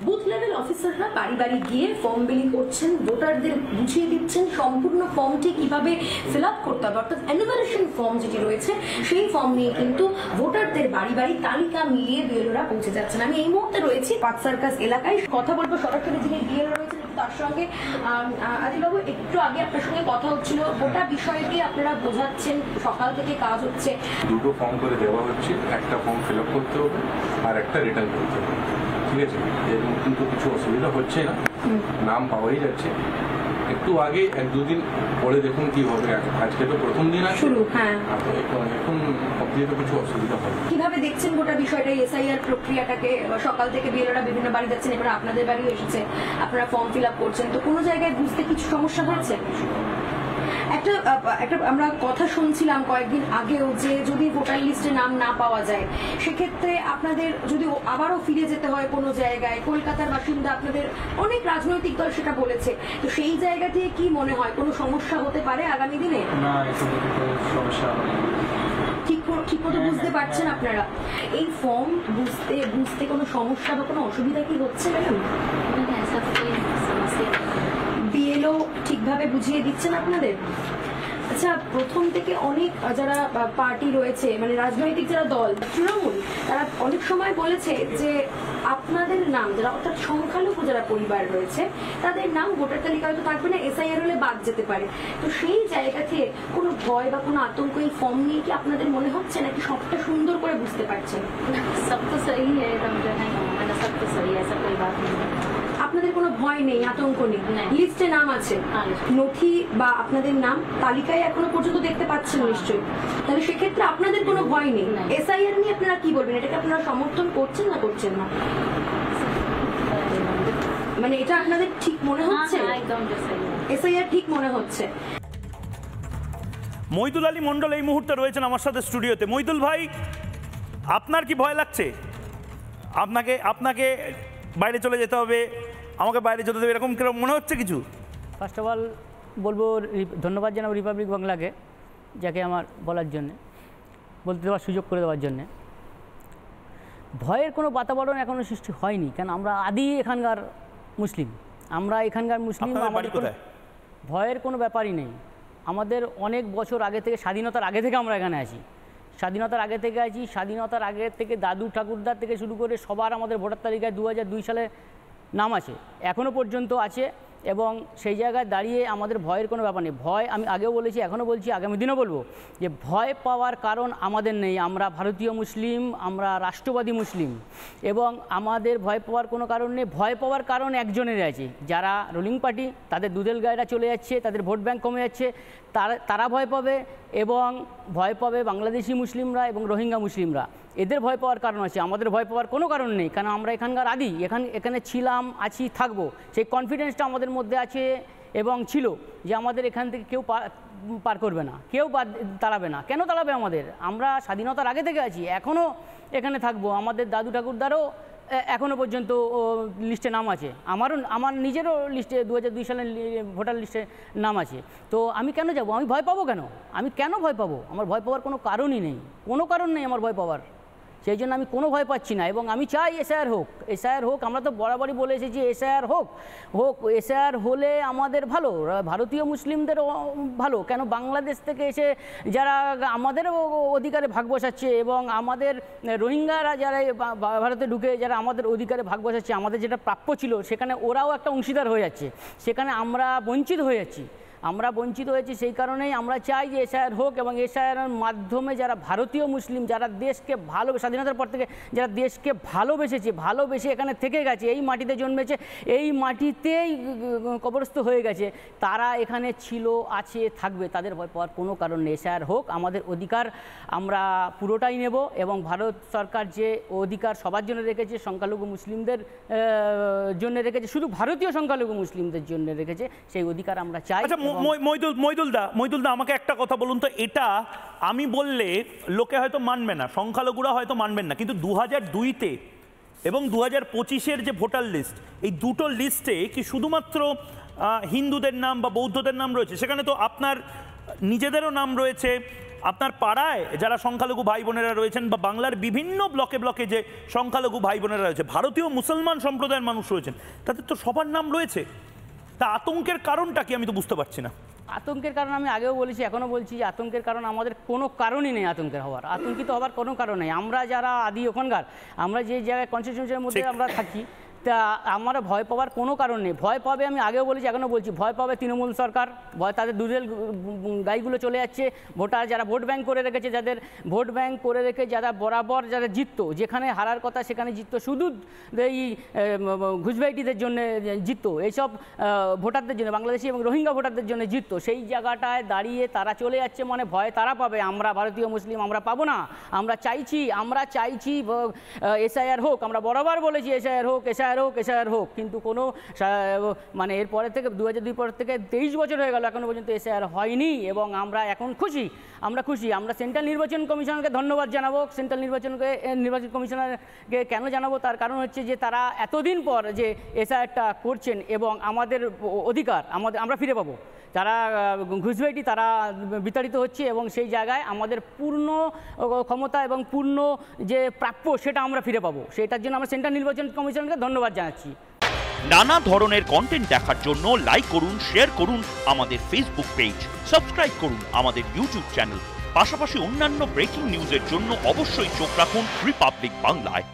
Booth level অফিসাররা বাড়ি বাড়ি গিয়ে ফর্ম বিলি করছেন, ভোটারদের বুঝিয়ে দিচ্ছেন সম্পূর্ণ ফর্মটি কিভাবে ফিল আপ করতে হবে, অর্থাৎ এনুমারেশন ফর্ম যেটি রয়েছে সেই ফর্ম নিয়ে কিন্তু ভোটারদের বাড়ি বাড়ি তালিকা মিলিয়ে বিএলওরা পৌঁছে যাচ্ছেন। আমি এই মুহূর্তে রয়েছি পার্ক সার্কাস এলাকায়, কথা বলবো সরাসরি যিনি বিএলও রয়েছেন তার সঙ্গে। আদিবাবু, একটু আগে আপনার সঙ্গে কথা হচ্ছিল, গোটা বিষয়টি আপনারা বোঝাচ্ছেন, সকাল থেকে কাজ হচ্ছে, দুটো ফর্ম করে দেওয়া হচ্ছে, একটা ফর্ম ফিল আপ করতে হবে আর একটা রিটার্ন করতে হবে, ঠিক আছে? এরকম কিন্তু কিছু অসুবিধা হচ্ছে না, নাম পাওয়াই যাচ্ছে। একটু আগে এক দুদিন পরে দেখুন কি হবে, আজকে তো প্রথম দিন আছে, এখন অব্দি তো কিছু অসুবিধা হবে। কিভাবে দেখছেন গোটা বিষয়টা, এসআইআর প্রক্রিয়াটাকে? সকাল থেকে বিএলওরা বিভিন্ন বাড়ি যাচ্ছেন, এবার আপনাদের বাড়িও এসেছে, আপনারা ফর্ম ফিল আপ করছেন, তো কোনো জায়গায় বুঝতে কিছু সমস্যা হয়েছে? একটা আমরা কথা শুনছিলাম কয়েকদিন আগেও যে যদি ভোটার লিস্টে নাম না পাওয়া যায় সেক্ষেত্রে আপনাদের যদি আবারও ফিরে যেতে হয় কোনো জায়গায়, কলকাতার বাসিন্দা আপনাদের অনেক রাজনৈতিক দল সেটা বলেছে, তো সেই জায়গা থেকে কি মনে হয় কোনো সমস্যা হতে পারে আগামী দিনে? না, সমস্যা ঠিক মতো বুঝতে পারছেন আপনারা? এই ফর্ম বুঝতে কোনো সমস্যা বা কোনো অসুবিধা কি হচ্ছে ম্যাডাম? বিএলও ঠিকভাবে বুঝিয়ে দিচ্ছেন আপনাদের? আচ্ছা, প্রথম থেকে অনেক যারা পার্টি রয়েছে, মানে রাজনৈতিক যারা দল, তৃণমূল, তারা অনেক সময় বলেছে যে আপনাদের নাম যারা, অর্থাৎ সংখ্যালঘু যারা পরিবার রয়েছে তাদের নাম ভোটার তালিকায় হয়তো থাকবে না, এসআইআর হলে বাদ যেতে পারে, তো সেই জায়গা থেকে কোনো ভয় বা কোনো আতঙ্ক এই ফর্ম নিয়ে কি আপনাদের মনে হচ্ছে, নাকি সবটা সুন্দর করে বুঝতে পারছেন? আপনাদের কোনো ভয় নেই, আতঙ্ক নেই? লিস্টে নাম আছে, নথি বা আপনাদের নাম তালিকায় এখনো পর্যন্ত দেখতে পাচ্ছেন নিশ্চয়ই, তাহলে সেক্ষেত্রে আপনাদের কোনো ভয় নেই। এসআইআর নিয়ে আপনারা কি বলবেন, এটাকে আপনারা সমর্থন করছেন না করছেন না? মানে এটা আপনাদের ঠিক মনে হচ্ছে? এসআইআর ঠিক মনে হচ্ছে? মইদুল আলী মন্ডল এই মুহূর্তে রয়েছেন আমার সাথে স্টুডিওতে। মইদুল ভাই, আপনার কি ভয় লাগছে? আপনাকে বাইরে চলে যেতে হবে, আমাকে বাইরে যেতে হবে, এরকম কিরকম মনে হচ্ছে কিছু? ফার্স্ট অফ অল বলবো ধন্যবাদ জানাবো রিপাবলিক বাংলাকে, যাকে আমার বলার জন্যে, বলতে দেওয়ার সুযোগ করে দেওয়ার জন্যে। ভয়ের কোনো বাতাবরণ এখনও সৃষ্টি হয়নি, কেন আমরা আদি এখানকার মুসলিম, আমাদের ভয়ের কোনো ব্যাপারই নেই। আমাদের অনেক বছর আগে থেকে, স্বাধীনতার আগে থেকে আমরা এখানে আছি, স্বাধীনতার আগে থেকে দাদু ঠাকুরদার থেকে শুরু করে সবার আমাদের ভোটার তালিকায় 2002 সালে নাম আছে, এখনও পর্যন্ত আছে, এবং সেই জায়গায় দাঁড়িয়ে আমাদের ভয়ের কোনো ব্যাপার নেই। ভয় আমি আগেও বলেছি, এখনও বলছি, আগামী দিনও বলবো, যে ভয় পাওয়ার কারণ আমাদের নেই। আমরা ভারতীয় মুসলিম, আমরা রাষ্ট্রবাদী মুসলিম, এবং আমাদের ভয় পাওয়ার কোনো কারণ নেই। ভয় পাওয়ার কারণ একজনের আছে, যারা রুলিং পার্টি, তাদের দুধেল গায়েরা চলে যাচ্ছে, তাদের ভোট ব্যাংক কমে যাচ্ছে, তারা ভয় পাবে, এবং ভয় পাবে বাংলাদেশি মুসলিমরা এবং রোহিঙ্গা মুসলিমরা। এদের ভয় পাওয়ার কারণ আছে, আমাদের ভয় পাওয়ার কোনো কারণ নেই, কারণ আমরা এখানকার আদি, এখানে ছিলাম, আছি, থাকবো। সেই কনফিডেন্সটা আমাদের মধ্যে আছে এবং ছিল, যে আমাদের এখান থেকে কেউ পার করবে না, কেউ তাড়াবে না। কেন তাড়াবে আমাদের? আমরা স্বাধীনতার আগে থেকে আছি, এখনও এখানে থাকবো। আমাদের দাদু ঠাকুরদারও এখনও পর্যন্ত লিস্টে নাম আছে, আমার নিজেরও লিস্টে 2002 সালের ভোটার লিস্টে নাম আছে। তো আমি কেন যাব? আমি ভয় পাবো কেন? আমি কেন ভয় পাবো? আমার ভয় পাওয়ার কোনো কারণই নেই, কোনো কারণ নেই আমার ভয় পাওয়ার। সেই জন্য আমি কোনো ভয় পাচ্ছি না, এবং আমি চাই এসআইআর হোক। আমরা তো বরাবরই বলে এসেছি এসআইআর হোক। এসআইআর হলে আমাদের ভালো, ভারতীয় মুসলিমদের ভালো। কেন বাংলাদেশ থেকে এসে যারা আমাদের অধিকারে ভাগ বসাচ্ছে, এবং আমাদের রোহিঙ্গারা যারা ভারতে ঢুকে যারা আমাদের অধিকারে ভাগ বসাচ্ছে, আমাদের যেটা প্রাপ্য ছিল সেখানে ওরাও একটা অংশীদার হয়ে যাচ্ছে, সেখানে আমরা বঞ্চিত হয়ে যাচ্ছি। সেই কারণেই আমরা চাই যে এসআইআর হোক, এবং এসআইআরের মাধ্যমে যারা ভারতীয় মুসলিম, যারা দেশকে স্বাধীনতার পর থেকে যারা দেশকে ভালোবেসে এখানে থেকে গেছে, এই মাটিতে জন্মেছে, এই মাটিতেই কবরস্থ হয়ে গেছে, তারা এখানে ছিল, আছে, থাকবে, তাদের ভয় পাওয়ার কোনো কারণ নেই। এসআইআর হোক, আমাদের অধিকার আমরা পুরোটাই নেব, এবং ভারত সরকার যে অধিকার সবার জন্য রেখেছে, সংখ্যালঘু মুসলিমদের জন্য রেখেছে, শুধু ভারতীয় সংখ্যালঘু মুসলিমদের জন্য রেখেছে, সেই অধিকার আমরা চাই। মইদুল দা, আমাকে একটা কথা বলুন তো, এটা আমি বললে লোকে হয়তো মানবে না, সংখ্যালঘুরা হয়তো মানবেন না, কিন্তু 2002-তে এবং 2025-এর যে ভোটার লিস্ট, এই দুটো লিস্টে কি শুধুমাত্র হিন্দুদের নাম বা বৌদ্ধদের নাম রয়েছে? সেখানে তো আপনার নিজেদেরও নাম রয়েছে, আপনার পাড়ায় যারা সংখ্যালঘু ভাই বোনেরা রয়েছেন বা বাংলার বিভিন্ন ব্লকে ব্লকে যে সংখ্যালঘু ভাই বোনেরা রয়েছে, ভারতীয় মুসলমান সম্প্রদায়ের মানুষ রয়েছেন, তাদের তো সবার নাম রয়েছে। তা আতঙ্কের কারণটা কি আমি তো বুঝতে পারছি না। আতঙ্কের কারণ আমি আগেও বলেছি, এখনও বলছি যে আতঙ্কের কারণ আমাদের কোনো কারণই নেই আতঙ্কের হওয়ার, আতঙ্কিত হওয়ার কোনো কারণ নেই। আমরা যারা আদি ওখানকার, আমরা যে জায়গায় কনস্টিটিউশনের মধ্যে আমরা থাকি, তা আমরা ভয় পাওয়ার কোনো কারণ নেই। ভয় পাবে, আমি আগেও বলেছি এখনও বলছি, ভয় পাবে তৃণমূল সরকার, ভয় তাদের দুধের গাইগুলো চলে যাচ্ছে। ভোটার যারা ভোট ব্যাংক করে রেখেছে, যাদের ভোট ব্যাংক করে রেখে যারা বরাবর যারা জিততো, যেখানে হারার কথা সেখানে জিততো, শুধু এই ঘুষবাইটিদের জন্য জিততো, এইসব ভোটারদের জন্য, বাংলাদেশি এবং রোহিঙ্গা ভোটারদের জন্য জিততো, সেই জায়গাটায় দাঁড়িয়ে তারা চলে যাচ্ছে, মানে ভয় তারা পাবে। আমরা ভারতীয় মুসলিম আমরা পাবো না। আমরা চাইছি এসআইআর হোক, আমরা বরাবর বলেছি এসআইআর হোক, এসআইআর হোক, কিন্তু কোনো মানে এরপরে থেকে 2002 পর থেকে 23 বছর হয়ে গেল, এখনো পর্যন্ত এসআইআর হয়নি। এবং আমরা এখন খুশি। আমরা সেন্ট্রাল নির্বাচন কমিশনকে ধন্যবাদ জানাবো। সেন্ট্রাল নির্বাচন কমিশনারকে কেন জানাবো, তার কারণ হচ্ছে যে তারা এতদিন পর যে এসআইআরটা করছেন এবং আমাদের অধিকার আমরা ফিরে পাবো। যারা ঘুষবাইটি তারা বিতাড়িত হচ্ছে এবং সেই জায়গায় আমাদের পূর্ণ ক্ষমতা এবং পূর্ণ যে প্রাপ্য সেটা আমরা ফিরে পাবো। সেটার জন্য আমরা সেন্ট্রাল নির্বাচন কমিশনকে ধন্যবাদ জানাচ্ছি। নানা ধরনের কন্টেন্ট দেখার জন্য লাইক করুন, শেয়ার করুন আমাদের ফেসবুক পেজ, সাবস্ক্রাইব করুন আমাদের ইউটিউব চ্যানেল। পাশাপাশি অন্যান্য ব্রেকিং নিউজের জন্য অবশ্যই চোখ রাখুন রিপাবলিক বাংলায়।